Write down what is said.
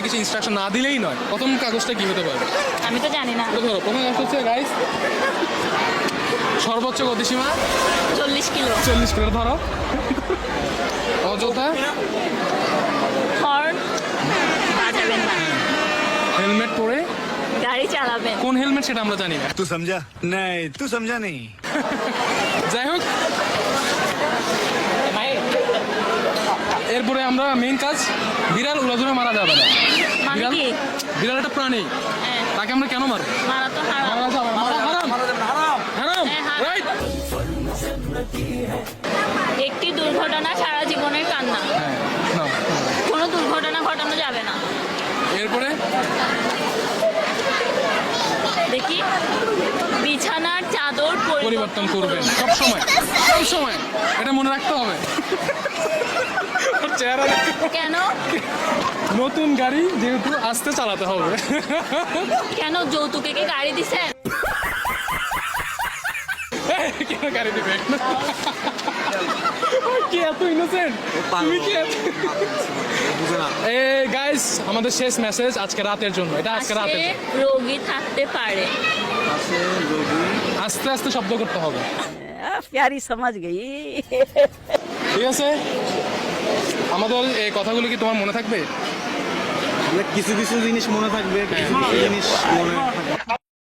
কিছু ইনস্ট্রাকশন না দিলেই নয়। প্রথম কাগজটা কি হতে পারে? আমি তো জানি না। ধরো প্রথম কাগজ হচ্ছে গাইস সর্বোচ্চ গতিসীমা 40 কিলো। 40 কিলো ধরো। অযথা হর্ন বাজাবেন না। হেলমেট পরে গাড়ি চালাবেন। কোন হেলমেট সেটা আমরা জানি না। तू समझा नहीं तू समझा नहीं যাই হোক, এরপরে আমরা মেইন কাজ, বিড়াল উড়াধুরা মারা যাবে না। মানে বিড়াল, কি? বিড়াল একটা প্রাণী, হ্যাঁ, তাকে আমরা কেন মারবো? মারা তো হারাম। মারা যাবে না, মারা হারাম, হারাম, হ্যাঁ, হারাম। রাইট। একটি দুর্ঘটনা সারা জীবনের কান্না। হ্যাঁ, নাও। কোনো দুর্ঘটনা ঘটানো যাবে না। এরপরে দেখি, বিছানার চাদর পরিবর্তন করবেন সব সময়, সব সময় এটা মনে রাখতে হবে। চেহারা দেখতে- কেন? নতুন গাড়ি যেহেতু আস্তে চালাতে হবে। কেন যৌতুকে কি গাড়ি দিছেন? কেন গাড়ি দিবে? কি এত ইনোসেন্ট? তুমি কি এই গাইস, আমাদের শেষ মেসেজ আজকে রাতের জন্য, এটা আজকে রাতের পাশে জন্য। রোগী থাকতে পারে। আস্তে আস্তে শব্দ করতে হবে, प्यारी समझ गई। ঠিক আছে? আমাদের এই কথাগুলো কি তোমার মনে থাকবে? কিছু কিছু জিনিস মনে থাকবে, কিছু কিছু জিনিস মনে থাকবে।